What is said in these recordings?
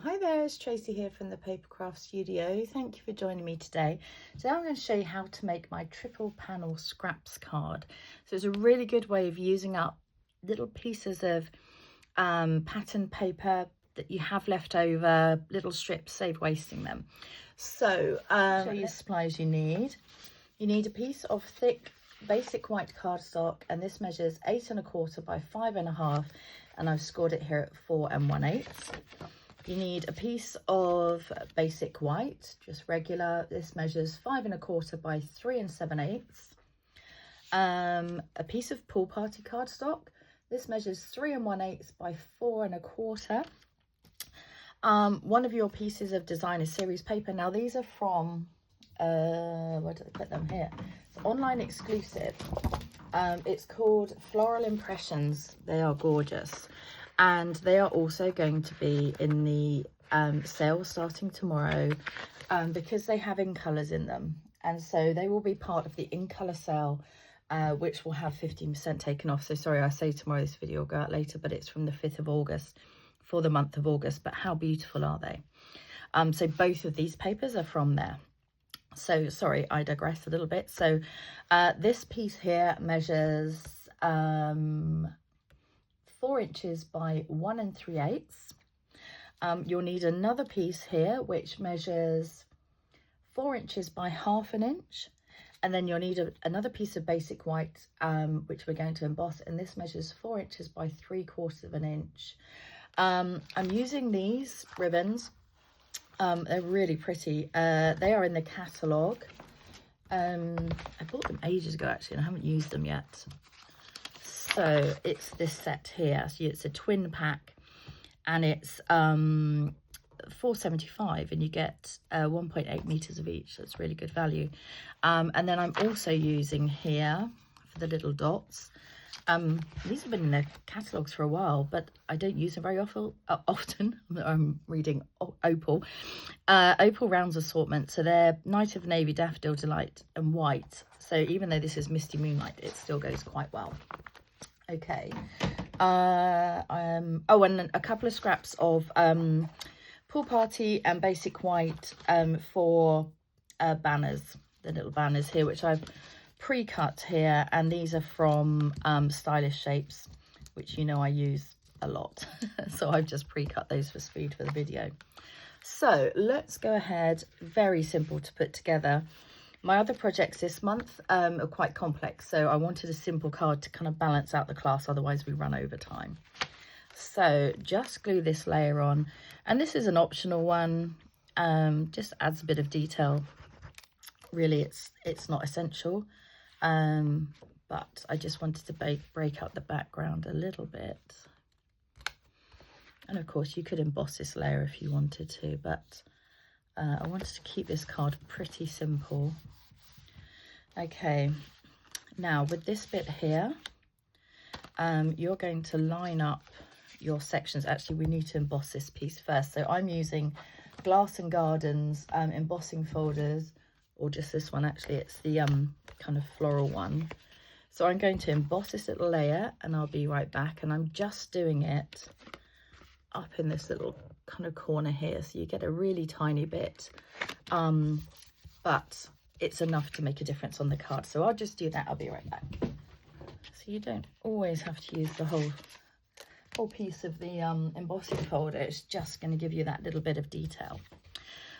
Hi there, it's Tracy here from the Papercraft studio. Thank you for joining me today. Today I'm going to show you how to make my triple panel scraps card. So it's a really good way of using up little pieces of pattern paper that you have left over, little strips, save wasting them. So show you the supplies you need. You need a piece of thick basic white cardstock, and this measures 8 1/4 by 5 1/2, and I've scored it here at 4 1/8. You need a piece of basic white, just regular. This measures 5 1/4 by 3 7/8. A piece of pool party cardstock. This measures 3 1/8 by 4 1/4. One of your pieces of designer series paper. Now these are from, where did I put them? Here. It's online exclusive. It's called Floral Impressions. They are gorgeous. And they are also going to be in the sale starting tomorrow because they have in colours in them. And so they will be part of the in colour sale, which will have 15% taken off. So sorry, I say tomorrow, this video will go out later, but it's from the 5th of August for the month of August. But how beautiful are they? So both of these papers are from there. So sorry, I digress a little bit. So this piece here measures 4 inches by 1 3/8. You'll need another piece here which measures 4 inches by 1/2 inch, and then you'll need another piece of basic white which we're going to emboss, and this measures 4 inches by 3/4 inch. I'm using these ribbons. They're really pretty. They are in the catalogue. I bought them ages ago actually, and I haven't used them yet. So it's this set here. So it's a twin pack, and it's $4.75, and you get 1.8 meters of each. So it's really good value. And then I'm also using here for the little dots. These have been in their catalogues for a while, but I don't use them very often. I'm reading Opal. Opal Rounds Assortment. So they're Night of Navy, Daffodil Delight, and White. So even though this is Misty Moonlight, it still goes quite well. Okay. Oh, and a couple of scraps of pool party and basic white for banners, the little banners here, which I've pre-cut here, and these are from Stylish Shapes, which you know I use a lot. So I've just pre-cut those for speed for the video. So let's go ahead. Very simple to put together. My other projects this month are quite complex, so I wanted a simple card to kind of balance out the class, otherwise we run over time. So just glue this layer on, and this is an optional one, just adds a bit of detail. Really, it's not essential, but I just wanted to break up the background a little bit. And of course you could emboss this layer if you wanted to, but I wanted to keep this card pretty simple. Okay, now with this bit here, you're going to line up your sections. Actually, we need to emboss this piece first. So I'm using Glass and Gardens embossing folders, or just this one. Actually, it's the kind of floral one. So I'm going to emboss this little layer, and I'll be right back. And I'm just doing it up in this little kind of corner here, so you get a really tiny bit, but it's enough to make a difference on the card. So I'll just do that. I'll be right back. So you don't always have to use the whole piece of the embossing folder. It's just going to give you that little bit of detail.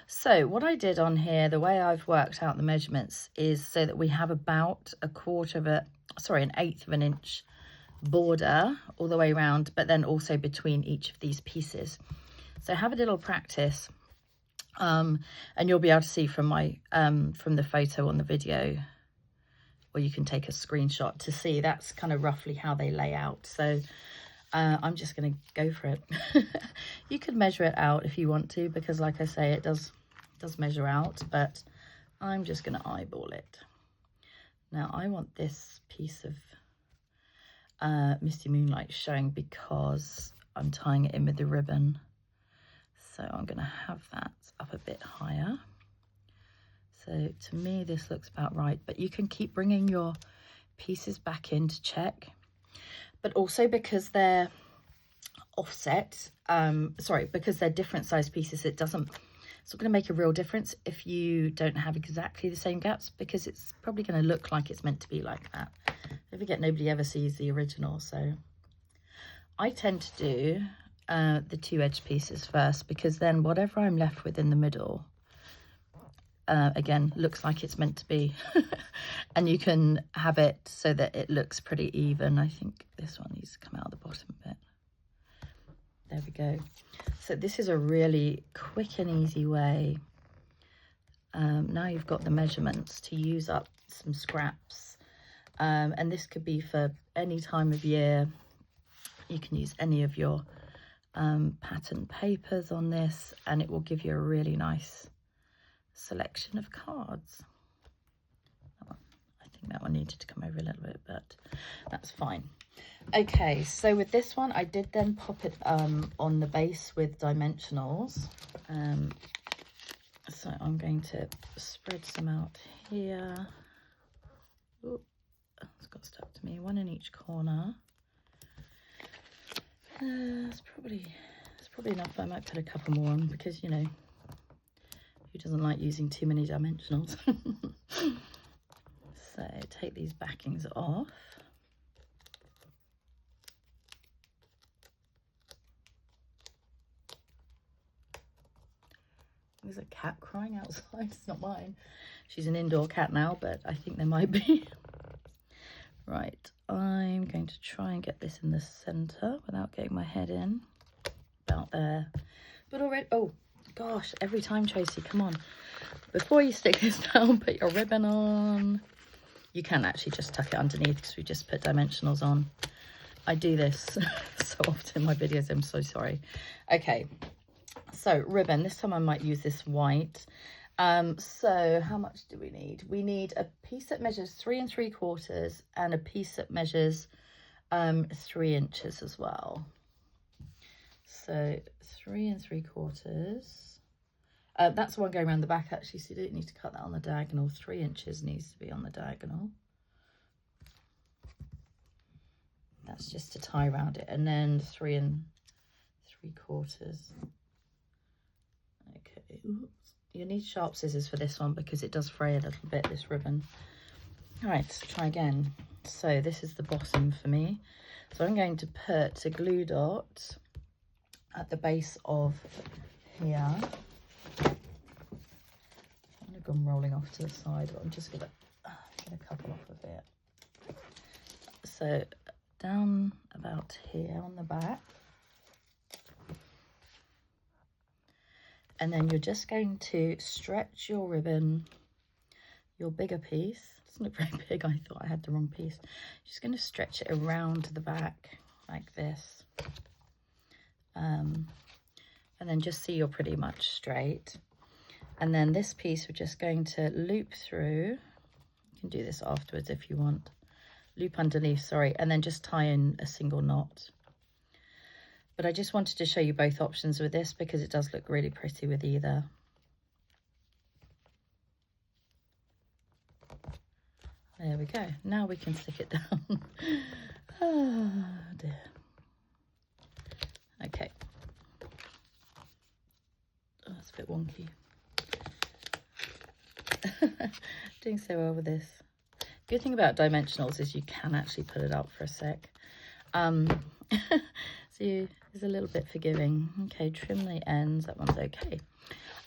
So what I did on here, the way I've worked out the measurements is so that we have about an 1/8 of an inch border all the way around, but then also between each of these pieces. So have a little practice, and you'll be able to see from my from the photo on the video, or you can take a screenshot to see that's kind of roughly how they lay out. So I'm just going to go for it. You could measure it out if you want to, because like I say, it does measure out, but I'm just going to eyeball it. Now I want this piece of Misty Moonlight showing because I'm tying it in with the ribbon. So I'm going to have that up a bit higher. So to me, this looks about right, but you can keep bringing your pieces back in to check. But also because they're offset, sorry, because they're different size pieces, it's not going to make a real difference if you don't have exactly the same gaps, because it's probably going to look like it's meant to be like that. Don't forget, nobody ever sees the original, so I tend to do the 2 edge pieces first, because then whatever I'm left with in the middle, again, looks like it's meant to be. And you can have it so that it looks pretty even. I think this one needs to come out the bottom a bit. There we go. So this is a really quick and easy way. Now you've got the measurements to use up some scraps. And this could be for any time of year. You can use any of your pattern papers on this, and it will give you a really nice selection of cards. I think that one needed to come over a little bit, but that's fine. Okay, so with this one, I did then pop it on the base with dimensionals. So I'm going to spread some out here. Ooh, it's got stuck to me. One in each corner. It's probably enough, but I might put a couple more on, because, you know, who doesn't like using too many dimensionals? So take these backings off. There's a cat crying outside. It's not mine. She's an indoor cat now, but I think there might be. Right, I'm going to try and get this in the center without getting my head in. About there. But already, oh gosh, every time, Tracy, come on. Before you stick this down, put your ribbon on. You can actually just tuck it underneath, because we just put dimensionals on. I do this so often in my videos, I'm so sorry. Okay, so ribbon, this time I might use this white. So how much do we need? We need a piece that measures 3 3/4 and a piece that measures 3 inches as well. So 3 3/4. That's the one going around the back, actually, so you don't need to cut that on the diagonal. 3 inches needs to be on the diagonal. That's just to tie around it, and then 3 3/4. Okay. Oops. You need sharp scissors for this one, because it does fray a little bit, this ribbon. All right, let's try again. So this is the bottom for me. So I'm going to put a glue dot at the base of here. I've gone rolling off to the side, but I'm just going to get a couple off of it. So down about here on the back. And then you're just going to stretch your ribbon, your bigger piece. It doesn't look very big. I thought I had the wrong piece. Just going to stretch it around to the back like this. And then just see you're pretty much straight. And then this piece we're just going to loop through. You can do this afterwards if you want. Loop underneath, sorry, and then just tie in a single knot. But I just wanted to show you both options with this, because it does look really pretty with either. There we go. Now we can stick it down. Oh dear. Okay. Oh, it's a bit wonky. Doing so well with this. Good thing about dimensionals is you can actually put it up for a sec. So it's a little bit forgiving. Okay, trim the ends. That one's okay.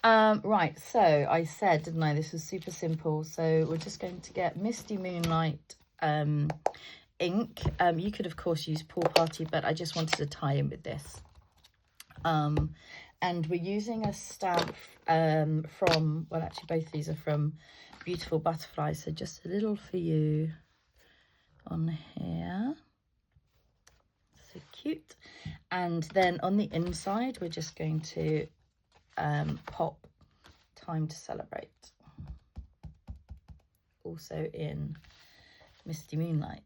Right, so I said, didn't I, this was super simple. So we're just going to get Misty Moonlight ink. You could, of course, use Pool Party, but I just wanted to tie in with this. And we're using a stamp from, well, actually, both of these are from Beautiful Butterfly. So just a little for you on here. So cute. And then on the inside, we're just going to pop Time to Celebrate. Also in Misty Moonlight.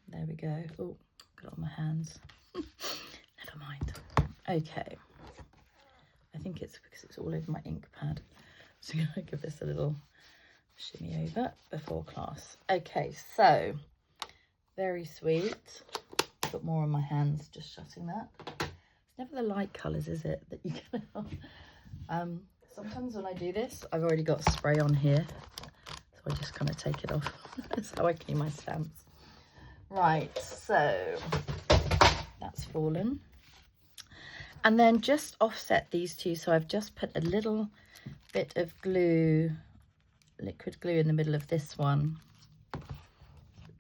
There we go. Oh, got it on my hands. Never mind. Okay. I think it's because it's all over my ink pad. So I'm going to give this a little shimmy over before class. Okay, so very sweet. got more on my hands just shutting that. It's never the light colours, is it, that you get out? Sometimes when I do this, I've already got spray on here, so I just kind of take it off. That's how I clean my stamps. Right, so that's fallen. And then just offset these two. So I've just put a little bit of glue, liquid glue in the middle of this one.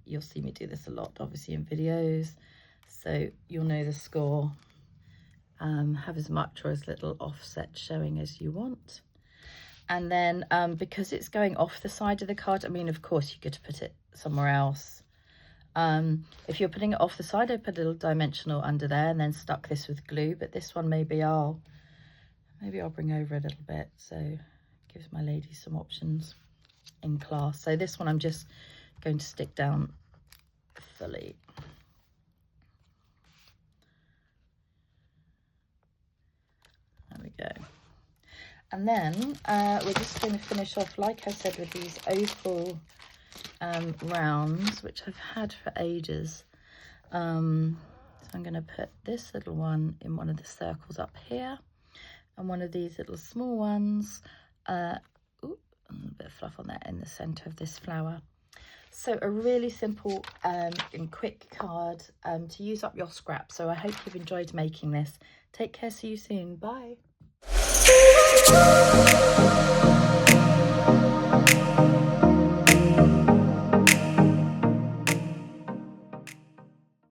You'll see me do this a lot, obviously, in videos, so you'll know the score. Have as much or as little offset showing as you want. And then because it's going off the side of the card, I mean, of course, you could put it somewhere else. If you're putting it off the side, I put a little dimensional under there and then stuck this with glue, but this one maybe I'll bring over a little bit, so it gives my ladies some options in class. So this one I'm just going to stick down fully. There we go. And then we're just going to finish off, like I said, with these opal rounds, which I've had for ages. So I'm going to put this little one in one of the circles up here, and one of these little small ones, ooh, a bit of fluff on that in the center of this flower. So a really simple and quick card to use up your scrap. So I hope you've enjoyed making this. Take care, see you soon, bye.